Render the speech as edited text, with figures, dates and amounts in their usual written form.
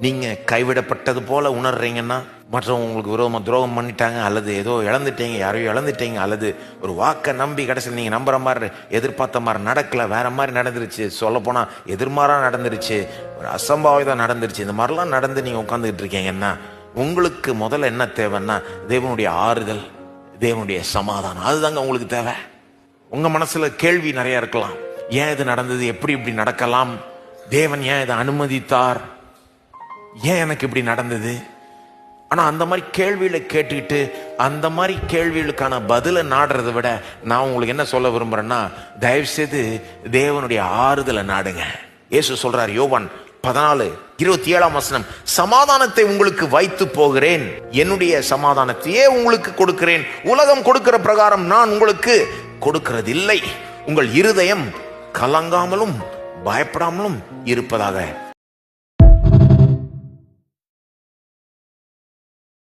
நீங்கள் கைவிடப்பட்டது போல உணர்றீங்கன்னா, மற்றவங்க உங்களுக்கு விரோதமாக துரோகம் பண்ணிட்டாங்க, அல்லது ஏதோ இழந்துட்டீங்க, யாரையோ இழந்துட்டீங்க, அல்லது ஒரு வாக்கை நம்பி கடைசியில் நீங்கள் நம்புற மாதிரி எதிர்பார்த்த மாதிரி நடக்கலை, வேற மாதிரி நடந்துருச்சு, சொல்லப்போனால் எதிர்மாறாக நடந்துருச்சு, ஒரு அசம்பாவிதம் நடந்துருச்சு, இந்த மாதிரிலாம் நடந்து நீங்கள் உட்காந்துக்கிட்டு இருக்கீங்கன்னா, உங்களுக்கு முதல்ல என்ன தேவைன்னா தேவனுடைய ஆறுதல், தேவனுடைய சமாதானம். அதுதாங்க உங்களுக்கு தேவை. உங்கள் மனசில் கேள்வி நிறைய இருக்கலாம். ஏன் இது நடந்தது? எப்படி இப்படி நடக்கலாம்? தேவன் ஏன் இதை அனுமதித்தார்? ஏன் எனக்கு இப்படி நடந்தது? ஆனால் அந்த மாதிரி கேள்விகளை கேட்டுக்கிட்டு அந்த மாதிரி கேள்விகளுக்கான பதிலை நாடுறதை விட நான் உங்களுக்கு என்ன சொல்ல விரும்புகிறேன்னா, தயவுசெய்து தேவனுடைய ஆறுதலை நாடுங்க. இயேசு சொல்றார், யோவான் 14:27, சமாதானத்தை உங்களுக்கு வைத்து போகிறேன், என்னுடைய சமாதானத்தையே உங்களுக்கு கொடுக்கிறேன், உலகம் கொடுக்கிற பிரகாரம் நான் உங்களுக்கு கொடுக்கிறதில்லை, உங்கள் இருதயம் கலங்காமலும் பயப்படாமலும் இருப்பதாக.